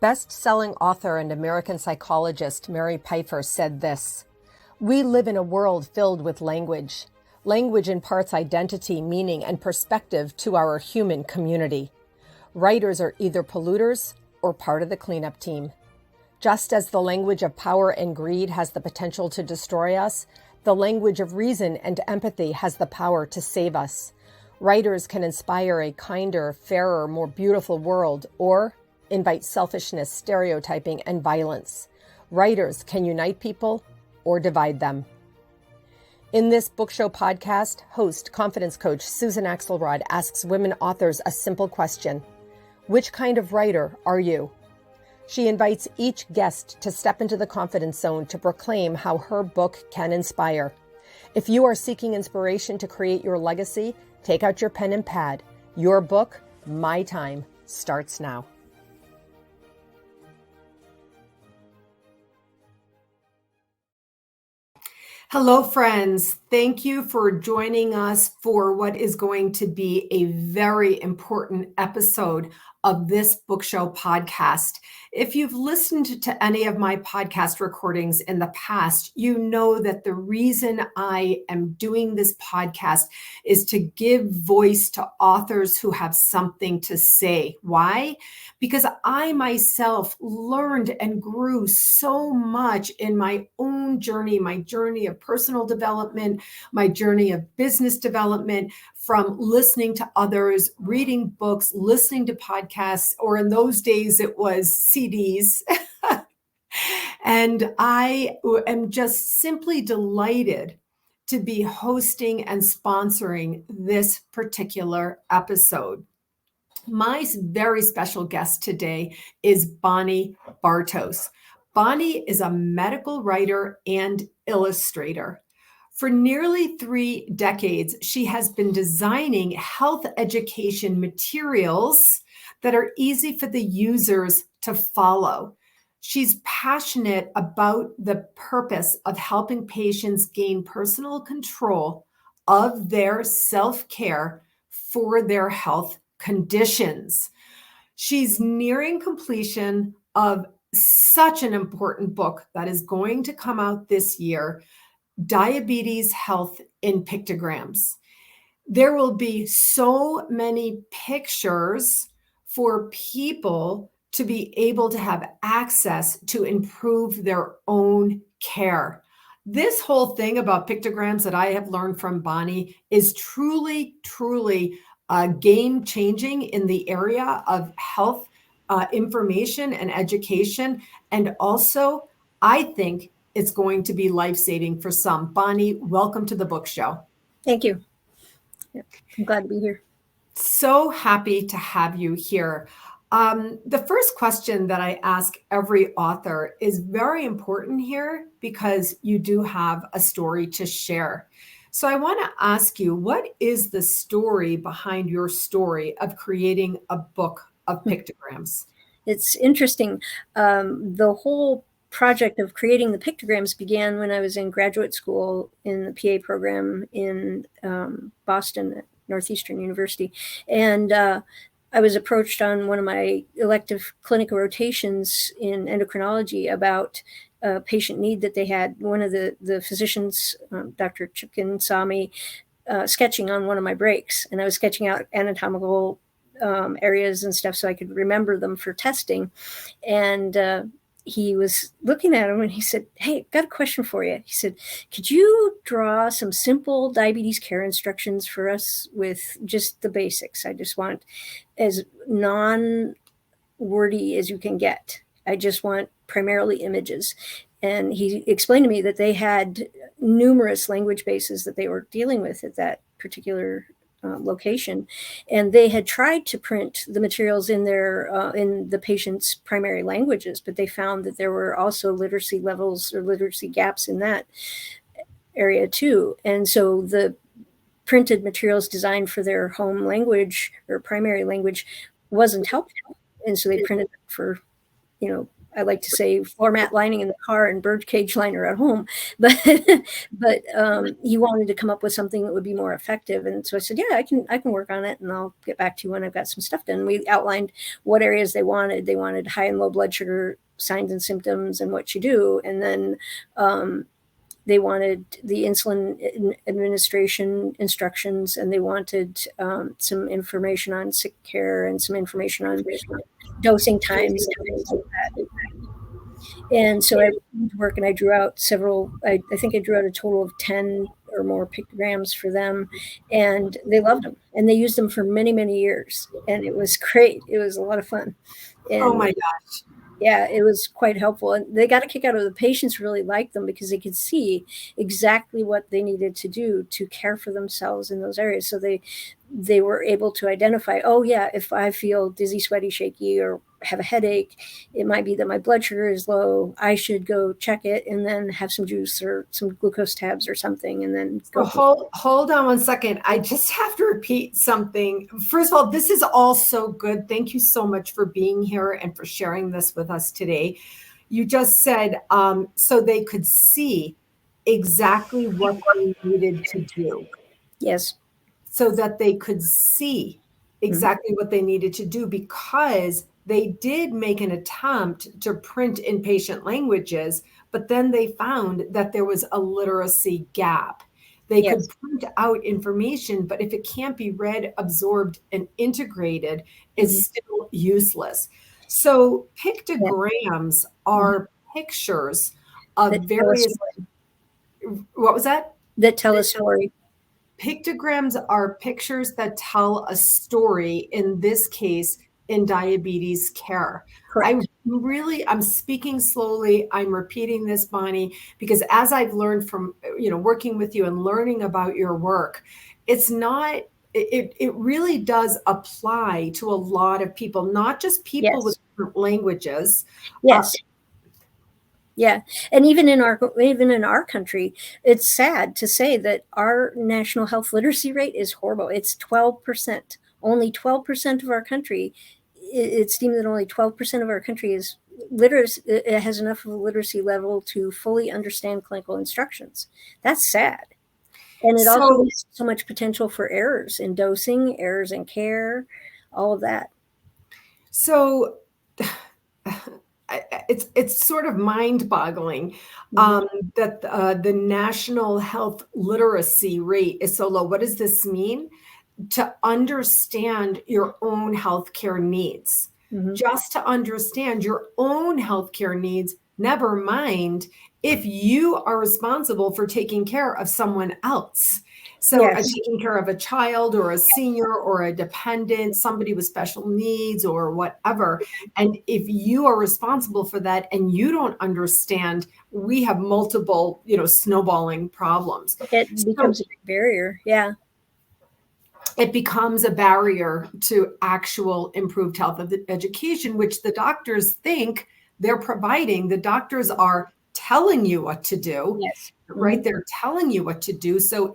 Best-selling author and American psychologist Mary Pfeiffer said this: "We live in a world filled with language. Language imparts identity, meaning, and perspective to our human community. Writers are either polluters or part of the cleanup team. Just as the language of power and greed has the potential to destroy us, the language of reason and empathy has the power to save us. Writers can inspire a kinder, fairer, more beautiful world, or invite selfishness, stereotyping, and violence. Writers can unite people or divide them." In this book show podcast, host, confidence coach Susan Axelrod asks women authors a simple question: which kind of writer are you? She invites each guest to step into the confidence zone to proclaim how her book can inspire. If you are seeking inspiration to create your legacy, take out your pen and pad. Your book, My Time, starts now. Hello, friends. Thank you for joining us for what is going to be a very important episode of this book show podcast. If you've listened to any of my podcast recordings in the past, you know that the reason I am doing this podcast is to give voice to authors who have something to say. Why? Because I myself learned and grew so much in my own journey, my journey of personal development, my journey of business development, from listening to others, reading books, listening to podcasts, or in those days it was CDs. And I am just simply delighted to be hosting and sponsoring this particular episode. My very special guest today is Bonnie Bartos. Bonnie is a medical writer and illustrator. For nearly 3 decades, she has been designing health education materials that are easy for the users to follow. She's passionate about the purpose of helping patients gain personal control of their self-care for their health conditions. She's nearing completion of such an important book that is going to come out this year, Diabetes Health in Pictograms. There will be so many pictures for people to be able to have access to improve their own care. This whole thing about pictograms that I have learned from Bonnie is truly, truly game-changing in the area of health information and education. And also, I think it's going to be life-saving for some. Bonnie, welcome to the book show. Thank you. Yeah, I'm glad to be here. So happy to have you here. The first question that I ask every author is very important here because you do have a story to share. So I want to ask you, what is the story behind your story of creating a book of pictograms? It's interesting. The whole project of creating the pictograms began when I was in graduate school in the PA program in Boston at Northeastern University. And I was approached on one of my elective clinical rotations in endocrinology about a patient need that they had. One of the physicians, Dr. Chipkin, saw me sketching on one of my breaks, and I was sketching out anatomical areas and stuff so I could remember them for testing. And he was looking at him and he said, "Hey, got a question for you." He said, "Could you draw some simple diabetes care instructions for us with just the basics? I just want as non-wordy as you can get. I just want primarily images." And he explained to me that they had numerous language bases that they were dealing with at that particular location, and they had tried to print the materials in their in the patient's primary languages, but they found that there were also literacy levels or literacy gaps in that area too. And so the printed materials designed for their home language or primary language wasn't helpful, and so they printed it for I like to say floor mat lining in the car and birdcage liner at home, but he wanted to come up with something that would be more effective. And so I said, yeah, I can work on it, and I'll get back to you when I've got some stuff done. We outlined what areas they wanted. They wanted high and low blood sugar signs and symptoms and what you do. And then they wanted the insulin administration instructions, and they wanted some information on sick care and some information on dosing times and things like that. And so I went to work and I drew out several, I think I drew out a total of 10 or more pictograms for them, and they loved them, and they used them for many, many years. And it was great. It was a lot of fun. And oh my gosh. yeah, it was quite helpful. And they got a kick out of the patients really liked them because they could see exactly what they needed to do to care for themselves in those areas. So they were able to identify, oh yeah, if I feel dizzy, sweaty, shaky, or have a headache, it might be that my blood sugar is low. I should go check it and then have some juice or some glucose tabs or something, and then go. Hold on one second. I just have to repeat something. First of all, this is all so good. Thank you so much for being here and for sharing this with us today. You just said so they could see exactly what they needed to do. Yes. So that they could see exactly what they needed to do, because they did make an attempt to print in patient languages, but then they found that there was a literacy gap. They could print out information, but if it can't be read, absorbed, and integrated, it's still useless. So pictograms are pictures of various, what was that? That tell a story. Pictograms are pictures that tell a story, in this case, in diabetes care. Correct. I'm speaking slowly. I'm repeating this, Bonnie, because as I've learned from, working with you and learning about your work, it really does apply to a lot of people, not just people with different languages. Yes. Yeah. And even in our country, it's sad to say that our national health literacy rate is horrible. It's 12%. Only 12% of our country, it's deemed that only 12% of our country is it has enough of a literacy level to fully understand clinical instructions. That's sad. And it also leaves so much potential for errors in dosing, errors in care, all of that. So it's sort of mind-boggling that the national health literacy rate is so low. What does this mean? To understand your own healthcare needs, just to understand your own healthcare needs, never mind if you are responsible for taking care of someone else. So taking care of a child or a senior or a dependent, somebody with special needs or whatever. And if you are responsible for that and you don't understand, we have multiple, snowballing problems. It becomes a big barrier. Yeah. It becomes a barrier to actual improved health of the education, which the doctors think they're providing. The doctors are telling you what to do, right? They're telling you what to do. So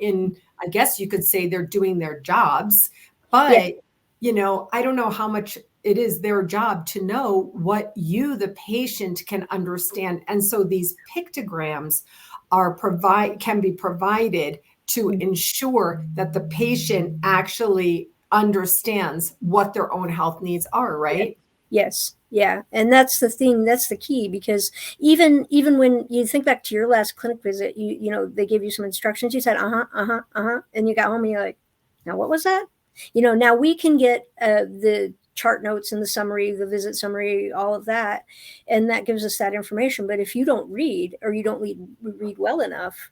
I guess you could say they're doing their jobs, but I don't know how much it is their job to know what you, the patient, can understand. And so these pictograms can be provided to ensure that the patient actually understands what their own health needs are, right? Yes. Yeah. And that's the thing, that's the key, because even when you think back to your last clinic visit, they gave you some instructions, you said, and you got home and you're like, now what was that? Now we can get the chart notes and the summary, the visit summary, all of that. And that gives us that information. But if you don't read, or you don't read well enough,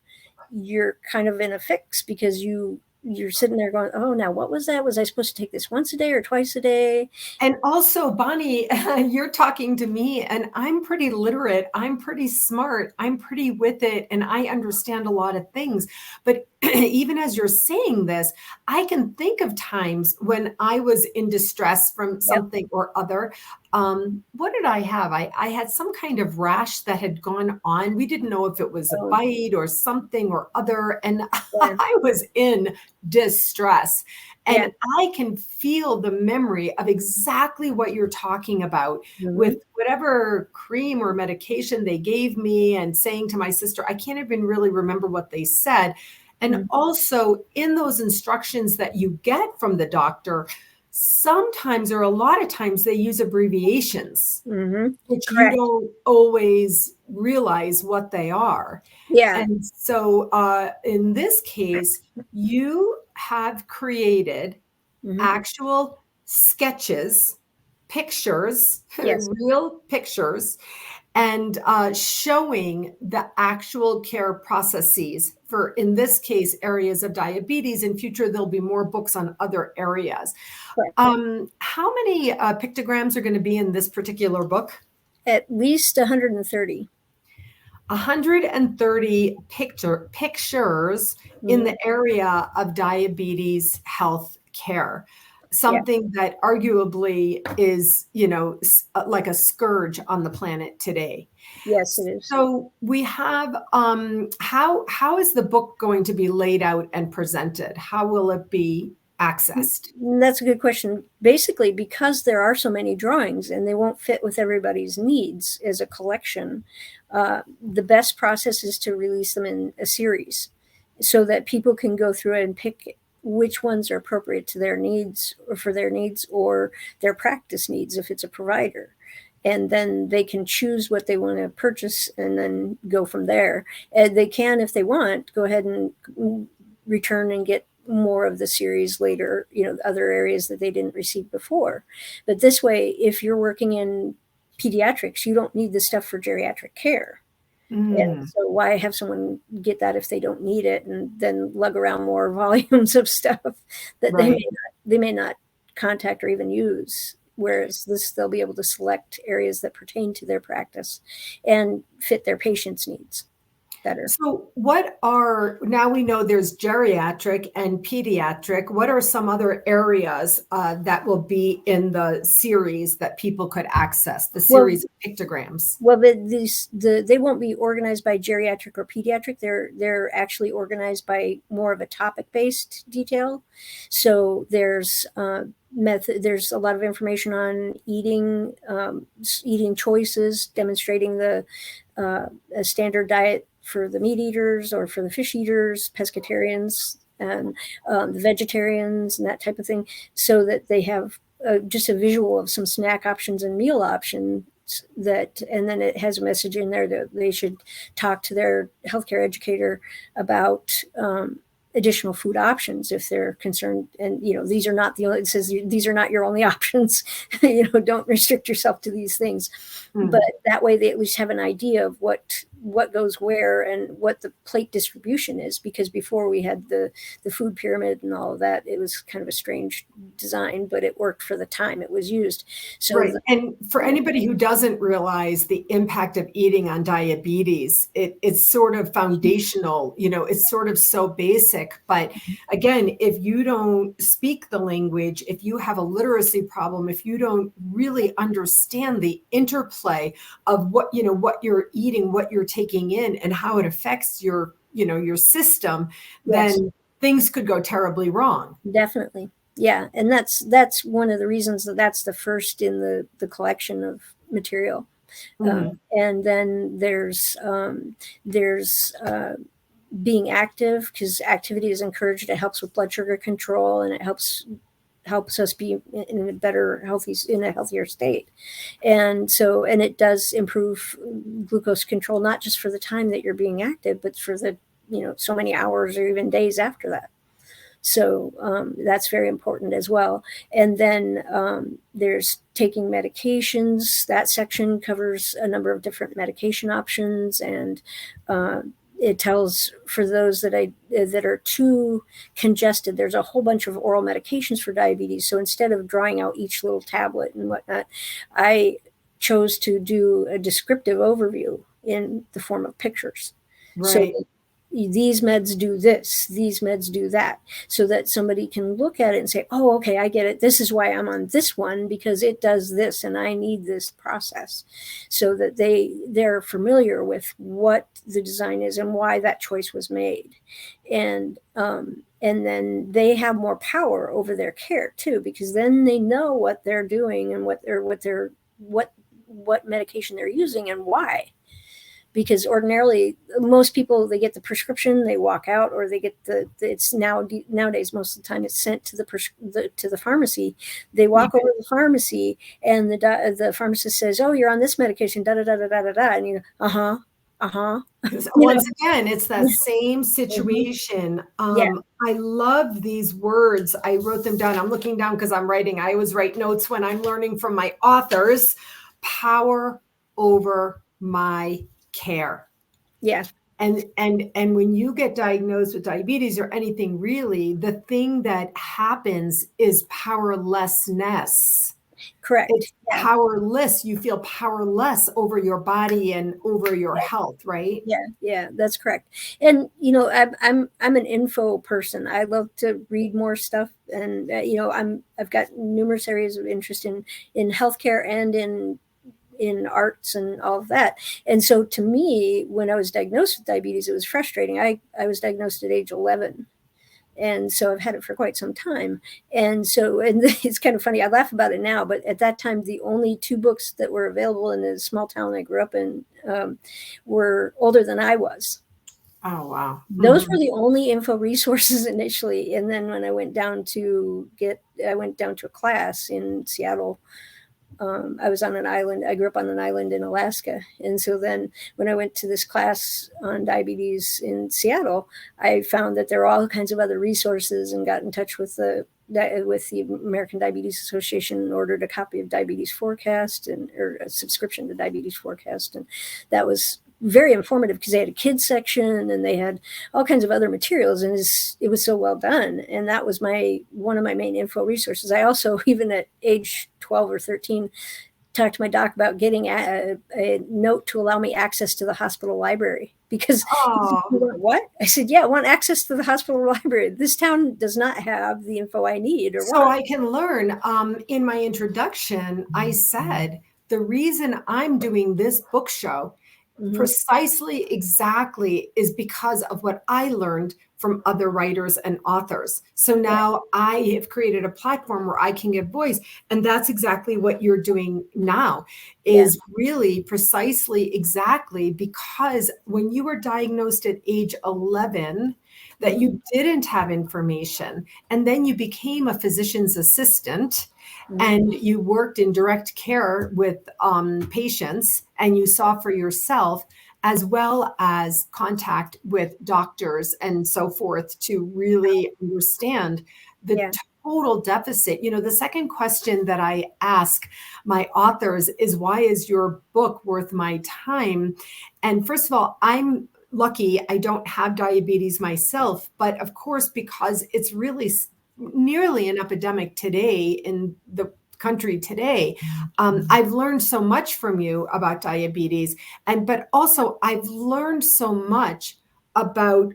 you're kind of in a fix, because you're sitting there going, oh, now what was that? Was I supposed to take this once a day or twice a day? And also, Bonnie, you're talking to me, and I'm pretty literate. I'm pretty smart. I'm pretty with it. And I understand a lot of things. But even as you're saying this, I can think of times when I was in distress from something or other. What did I have? I had some kind of rash that had gone on. We didn't know if it was a bite or something or other. And I was in distress. And I can feel the memory of exactly what you're talking about with whatever cream or medication they gave me, and saying to my sister, I can't even really remember what they said. And also in those instructions that you get from the doctor, sometimes or a lot of times they use abbreviations, which you don't always realize what they are. And so in this case, you have created actual sketches, pictures, real pictures, and showing the actual care processes for, in this case, areas of diabetes. In future, there'll be more books on other areas. How many pictograms are going to be in this particular book? At least 130. 130 pictures in the area of diabetes health care. Something that arguably is, like a scourge on the planet today. Yes, it is. So we have, how is the book going to be laid out and presented? How will it be accessed? That's a good question. Basically, because there are so many drawings and they won't fit with everybody's needs as a collection, the best process is to release them in a series so that people can go through it and pick which ones are appropriate to their needs, or for their needs or their practice needs if it's a provider. And then they can choose what they want to purchase and then go from there. And they can, if they want, go ahead and return and get more of the series later, other areas that they didn't receive before. But this way, if you're working in pediatrics, you don't need the stuff for geriatric care. And so why have someone get that if they don't need it, and then lug around more volumes of stuff that they may not contact or even use. Whereas this, they'll be able to select areas that pertain to their practice and fit their patients' needs better. So now we know there's geriatric and pediatric. What are some other areas that will be in the series that people could access, the series of pictograms? Well, they won't be organized by geriatric or pediatric. They're actually organized by more of a topic-based detail. So there's there's a lot of information on eating choices, demonstrating a standard diet for the meat eaters or for the fish eaters, pescatarians, and the vegetarians, and that type of thing, so that they have just a visual of some snack options and meal options. And then it has a message in there that they should talk to their healthcare educator about additional food options if they're concerned. And these are not it says these are not your only options. Don't restrict yourself to these things. But that way they at least have an idea of what goes where and what the plate distribution is, because before we had the food pyramid and all of that, it was kind of a strange design, but it worked for the time it was used. So and for anybody who doesn't realize the impact of eating on diabetes, it's sort of foundational, it's sort of so basic. But again, if you don't speak the language, if you have a literacy problem, if you don't really understand the interplay of what you're eating, what you're taking in, and how it affects your system, then things could go terribly wrong. Definitely. Yeah. And that's one of the reasons that's the first in the collection of material. And then there's being active, because activity is encouraged. It helps with blood sugar control, and it helps us be in a healthier state. And it does improve glucose control, not just for the time that you're being active, but for the, so many hours or even days after that. So that's very important as well. And then there's taking medications. That section covers a number of different medication options, and it tells for those that are too congested, there's a whole bunch of oral medications for diabetes. So instead of drawing out each little tablet and whatnot, I chose to do a descriptive overview in the form of pictures. So these meds do this, these meds do that, so that somebody can look at it and say, oh, okay, I get it. This is why I'm on this one, because it does this and I need this process, so that they're familiar with what the design is and why that choice was made. And then they have more power over their care too, because then they know what they're doing and what medication they're using and why. Because ordinarily most people, they get the prescription, they walk out, or they get it's nowadays most of the time it's sent to the pharmacy. They walk over to the pharmacy and the pharmacist says, oh, you're on this medication, da da da da da da, and you go, Once again, it's that same situation. I love these words. I wrote them down. I'm looking down because I'm writing. I always write notes when I'm learning from my authors. Power over my care. Yeah. And when you get diagnosed with diabetes or anything really, the thing that happens is powerlessness. Correct. It's powerless. You feel powerless over your body and over your health, right? Yeah, that's correct. And I'm an info person. I love to read more stuff, and I've got numerous areas of interest in healthcare and in arts and all of that. And so to me, when I was diagnosed with diabetes, it was frustrating. I was diagnosed at age 11. And so I've had it for quite some time. And it's kind of funny. I laugh about it now, but at that time, the only 2 books that were available in the small town I grew up in were older than I was. Oh, wow. Those were the only info resources initially. And then when I went down to a class in Seattle. I was on an island. I grew up on an island in Alaska. And so then when I went to this class on diabetes in Seattle, I found that there are all kinds of other resources, and got in touch with the American Diabetes Association and ordered a copy of Diabetes Forecast or a subscription to Diabetes Forecast. And that was very informative because they had a kids section and they had all kinds of other materials, and it was so well done. And that was one of my main info resources. I also, even at age 12 or 13, talked to my doc about getting a note to allow me access to the hospital library, because what? I said, yeah, I want access to the hospital library. This town does not have the info I need. I can learn. In my introduction, I said, the reason I'm doing this book show precisely exactly is because of what I learned from other writers and authors. So now I have created a platform where I can give voice. And that's exactly what you're doing now, is really precisely exactly because when you were diagnosed at age 11, that you didn't have information, and then you became a physician's assistant, and you worked in direct care with patients, and you saw for yourself, as well as contact with doctors and so forth, to really understand the total deficit. The second question that I ask my authors is, why is your book worth my time? And first of all, I'm lucky I don't have diabetes myself, but of course, because it's really nearly an epidemic today in the country today, I've learned so much from you about diabetes, but also I've learned so much about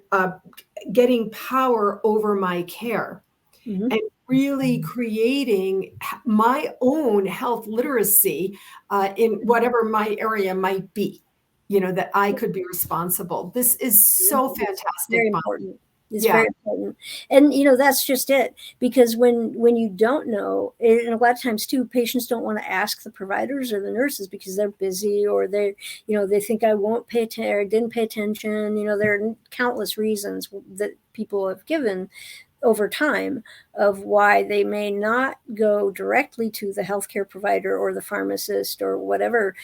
getting power over my care and really creating my own health literacy in whatever my area might be, that I could be responsible. This is so fantastic. Very important. It's very important. And, that's just it. Because when you don't know, and a lot of times too, patients don't want to ask the providers or the nurses because they're busy, or they think I won't pay attention or didn't pay attention. There are countless reasons that people have given over time of why they may not go directly to the healthcare provider or the pharmacist or whichever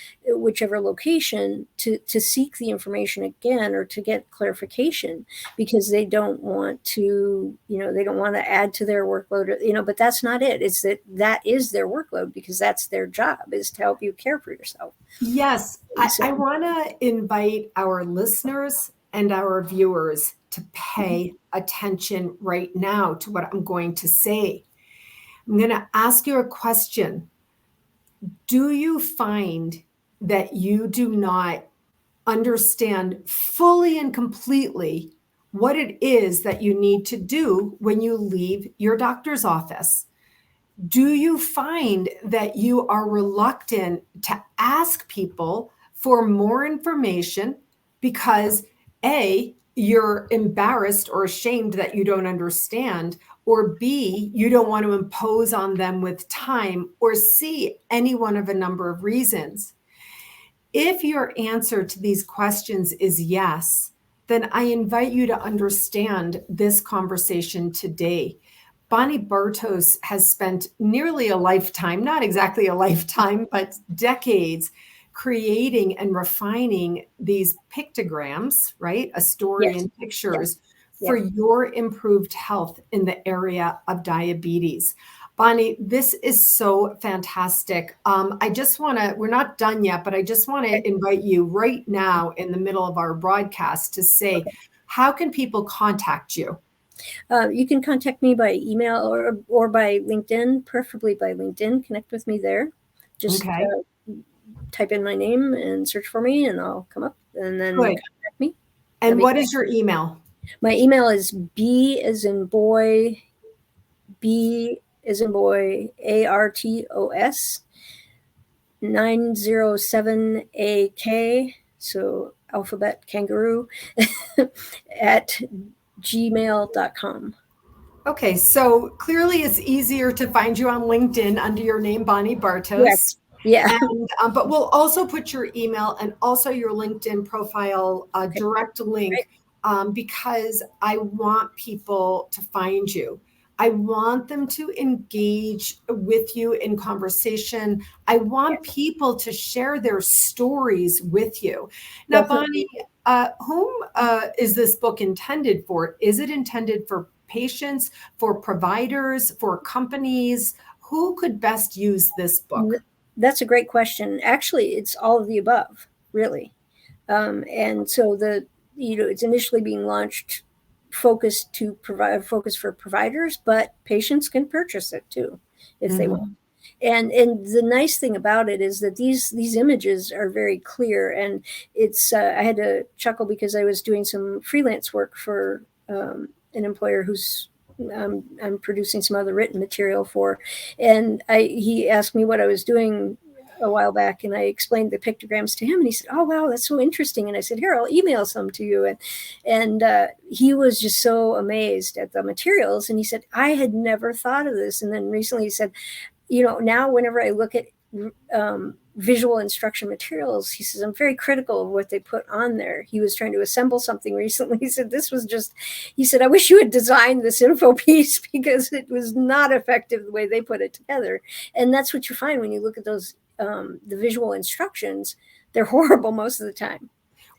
location to seek the information again, or to get clarification, because they don't want to, they don't want to add to their workload, but that's not it. It's that is their workload, because that's their job, is to help you care for yourself. Yes. I want to invite our listeners and our viewers to pay attention right now to what I'm going to say. I'm going to ask you a question. Do you find that you do not understand fully and completely what it is that you need to do when you leave your doctor's office. Do you find that you are reluctant to ask people for more information because A, you're embarrassed or ashamed that you don't understand, or B, you don't want to impose on them with time, or C, any one of a number of reasons? If your answer to these questions is yes, then I invite you to understand this conversation today. Bonnie Bartos has spent nearly a lifetime, not exactly a lifetime, but decades, creating and refining these pictograms, right? A story Yes. in pictures Yeah. for your improved health in the area of diabetes. Bonnie, this is so fantastic. I just want to, we're not done yet, but I just want to invite you right now in the middle of our broadcast to say, how can people contact you? You can contact me by email or by LinkedIn, preferably by LinkedIn. Connect with me there. Just Okay. type in my name and search for me, and I'll come up, and then Good. contact me. And what is your email? My email is B as in boy, Artos 907AK, so alphabet kangaroo, at gmail.com. Okay, so clearly it's easier to find you on LinkedIn under your name, Bonnie Bartos. Correct. Yeah. And, but we'll also put your email and also your LinkedIn profile direct link because I want people to find you. I want them to engage with you in conversation. I want people to share their stories with you. Now, Definitely. Bonnie, whom is this book intended for? Is it intended for patients, for providers, for companies? Who could best use this book? That's a great question. Actually, it's all of the above, really. And so it's initially being launched focused for providers, but patients can purchase it too if they want. And the nice thing about it is that these images are very clear, and it's I had to chuckle because I was doing some freelance work for an employer who's I'm producing some other written material for, and he asked me what I was doing a while back, and I explained the pictograms to him, and he said, "Oh wow, that's so interesting." And I said, "Here, I'll email some to you." And he was just so amazed at the materials, and he said, "I had never thought of this." And then recently he said, now whenever I look at visual instruction materials, he says, I'm very critical of what they put on there. He was trying to assemble something recently. He said, he said, I wish you had designed this info piece because it was not effective the way they put it together. And that's what you find when you look at those, the visual instructions. They're horrible most of the time.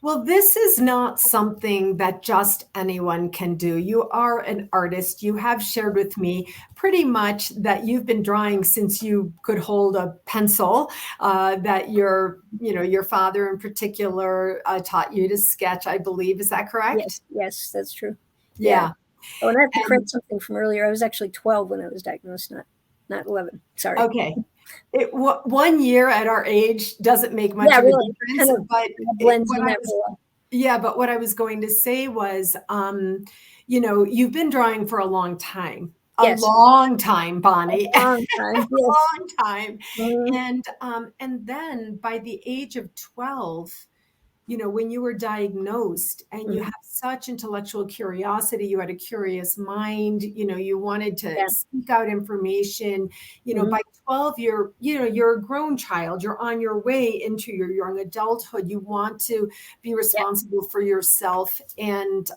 Well, this is not something that just anyone can do. You are an artist. You have shared with me pretty much that you've been drawing since you could hold a pencil, that your father in particular taught you to sketch, I believe. Is that correct? Yes, that's true. Yeah. Oh, and I have to correct something from earlier. I was actually 12 when I was diagnosed, not 11. Sorry. Okay. 1 year at our age doesn't make much of a difference, kind of but blends in that well. Yeah, but what I was going to say was, you've been drawing for a long time. Yes. A long time, Bonnie. A long time. A long time. Mm-hmm. And then by the age of 12, when you were diagnosed and you have such intellectual curiosity, you had a curious mind, you wanted to seek out information, by 12, you're a grown child, you're on your way into your young adulthood. You want to be responsible for yourself, and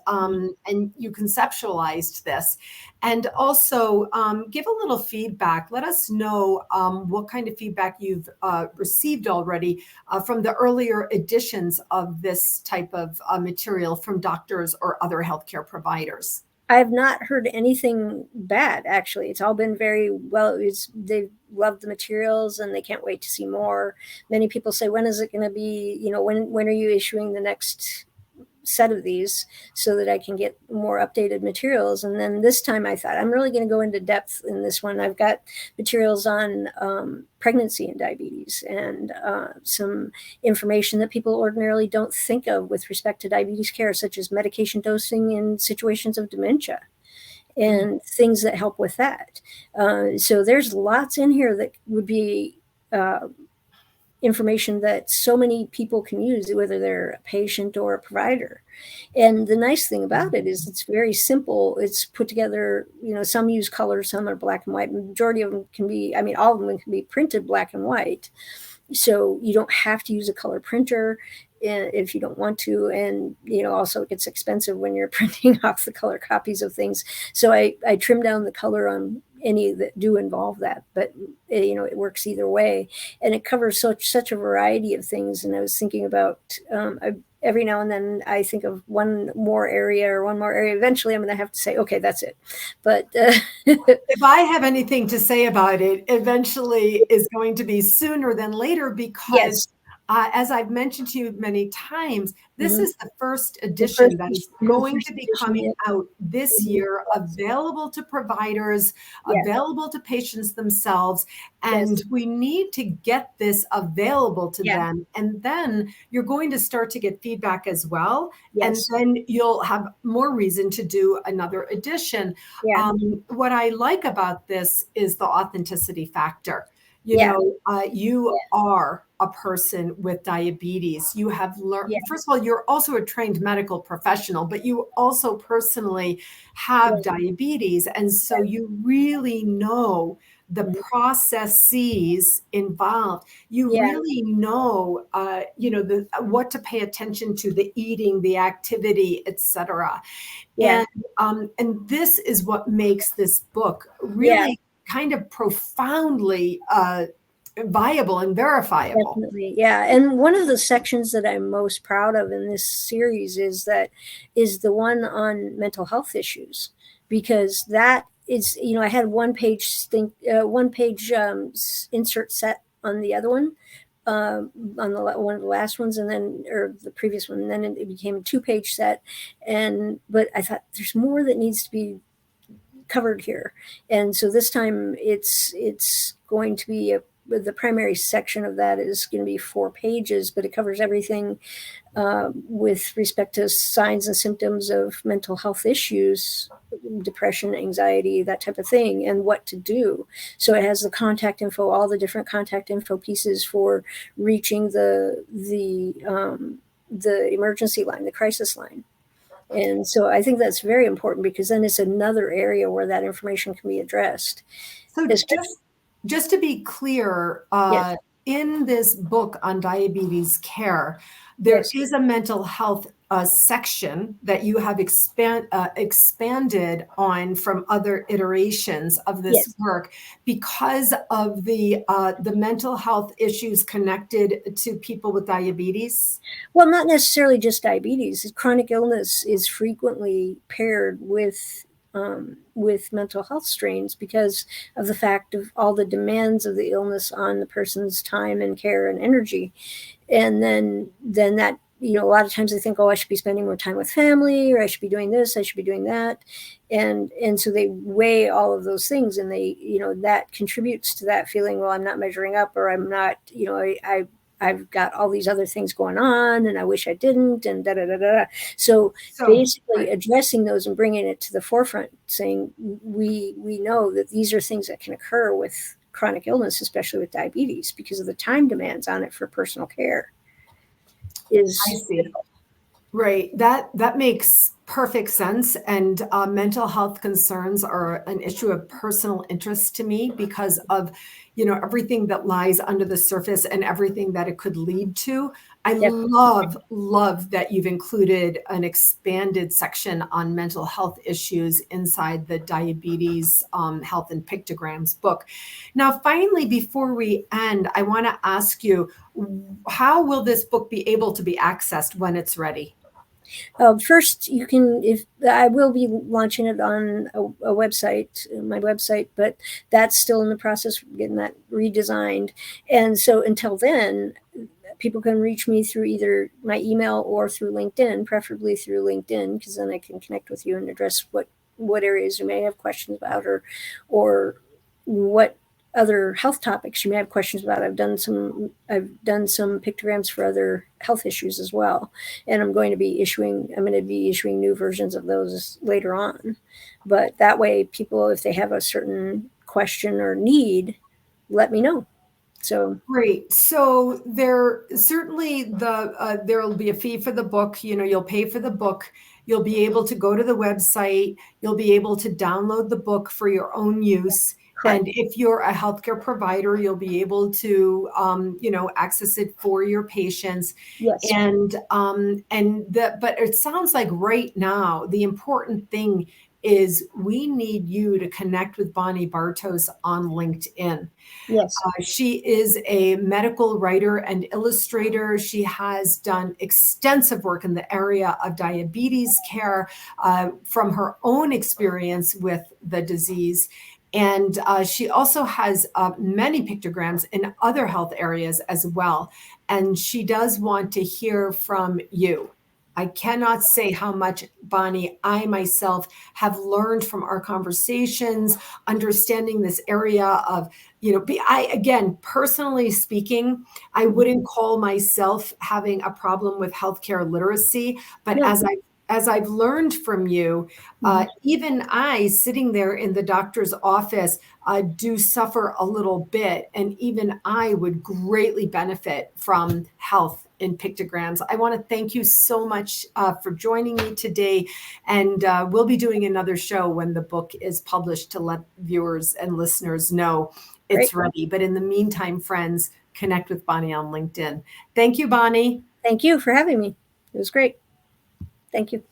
you conceptualized this. And also give a little feedback. Let us know what kind of feedback you've received already from the earlier editions of this type of material from doctors or other healthcare providers. I have not heard anything bad, actually. It's all been very well. They've loved the materials and they can't wait to see more. Many people say, when is it going to be, when are you issuing the next set of these so that I can get more updated materials. And then this time I thought, I'm really going to go into depth in this one. I've got materials on pregnancy and diabetes, and some information that people ordinarily don't think of with respect to diabetes care, such as medication dosing in situations of dementia and things that help with that. So there's lots in here that would be information that so many people can use, whether they're a patient or a provider. And the nice thing about it is it's very simple. It's put together, some use color, some are black and white. Majority of them can be, all of them can be printed black and white. So you don't have to use a color printer if you don't want to. And, also it gets expensive when you're printing off the color copies of things. So I trim down the color on any that do involve that, but it works either way, and it covers such a variety of things. And I was thinking about every now and then I think of one more area. Eventually I'm going to have to say, okay, that's it. But if I have anything to say about it, eventually is going to be sooner than later, because yes. As I've mentioned to you many times, this is the first edition that is going to be coming out this year, available to providers, available to patients themselves. And we need to get this available to them. And then you're going to start to get feedback as well. And then you'll have more reason to do another edition. What I like about this is the authenticity factor. You are a person with diabetes. You have learned, first of all, you're also a trained medical professional, but you also personally have diabetes. And so you really know the processes involved. You really know, what to pay attention to, the eating, the activity, etc. And this is what makes this book really kind of profoundly viable and verifiable. Definitely. Yeah. And one of the sections that I'm most proud of in this series is the one on mental health issues, because that is, I had one page insert set on the other one, on one of the last ones, and then, or the previous one, and then it became a 2-page set. But I thought there's more that needs to be covered here. And so this time it's going to be the primary section of that is going to be 4 pages, but it covers everything with respect to signs and symptoms of mental health issues, depression, anxiety, that type of thing, and what to do. So it has the contact info, all the different contact info pieces for reaching the emergency line, the crisis line. And so I think that's very important, because then it's another area where that information can be addressed. So just to be clear, in this book on diabetes care, there is a mental health section that you have expanded on from other iterations of this work, because of the mental health issues connected to people with diabetes? Well, not necessarily just diabetes. Chronic illness is frequently paired with mental health strains because of the fact of all the demands of the illness on the person's time and care and energy. And then that, a lot of times they think, I should be spending more time with family, or I should be doing this, I should be doing that. And so they weigh all of those things, and they, that contributes to that feeling, well, I'm not measuring up, or I'm not, I've got all these other things going on and I wish I didn't, and da da da da. So basically addressing those and bringing it to the forefront, saying we know that these are things that can occur with chronic illness, especially with diabetes, because of the time demands on it for personal care. I see. Right. That makes perfect sense. And mental health concerns are an issue of personal interest to me because of, everything that lies under the surface and everything that it could lead to. I love that you've included an expanded section on mental health issues inside the Diabetes Health and Pictograms book. Now, finally, before we end, I want to ask you, how will this book be able to be accessed when it's ready? First, you can, I will be launching it on a website, my website, but that's still in the process of getting that redesigned. And so until then, people can reach me through either my email or through LinkedIn, preferably through LinkedIn, because then I can connect with you and address what areas you may have questions about, or what other health topics you may have questions about. I've done some pictograms for other health issues as well, and I'm going to be issuing new versions of those later on. But that way, people, if they have a certain question or need, let me know. So great. So there certainly there will be a fee for the book. You'll pay for the book. You'll be able to go to the website. You'll be able to download the book for your own use. correct. And if you're a healthcare provider, you'll be able to, access it for your patients. Yes. But it sounds like right now the important thing is we need you to connect with Bonnie Bartos on LinkedIn. Yes. She is a medical writer and illustrator. She has done extensive work in the area of diabetes care from her own experience with the disease. And she also has many pictograms in other health areas as well. And she does want to hear from you. I cannot say how much, Bonnie, I myself have learned from our conversations, understanding this area of, again, personally speaking, I wouldn't call myself having a problem with healthcare literacy, but No. as I've learned from you, even I, sitting there in the doctor's office, do suffer a little bit, and even I would greatly benefit from health in pictograms. I want to thank you so much for joining me today, and we'll be doing another show when the book is published to let viewers and listeners know it's ready. But in the meantime, friends, connect with Bonnie on LinkedIn. Thank you, Bonnie. Thank you for having me. It was great. Thank you.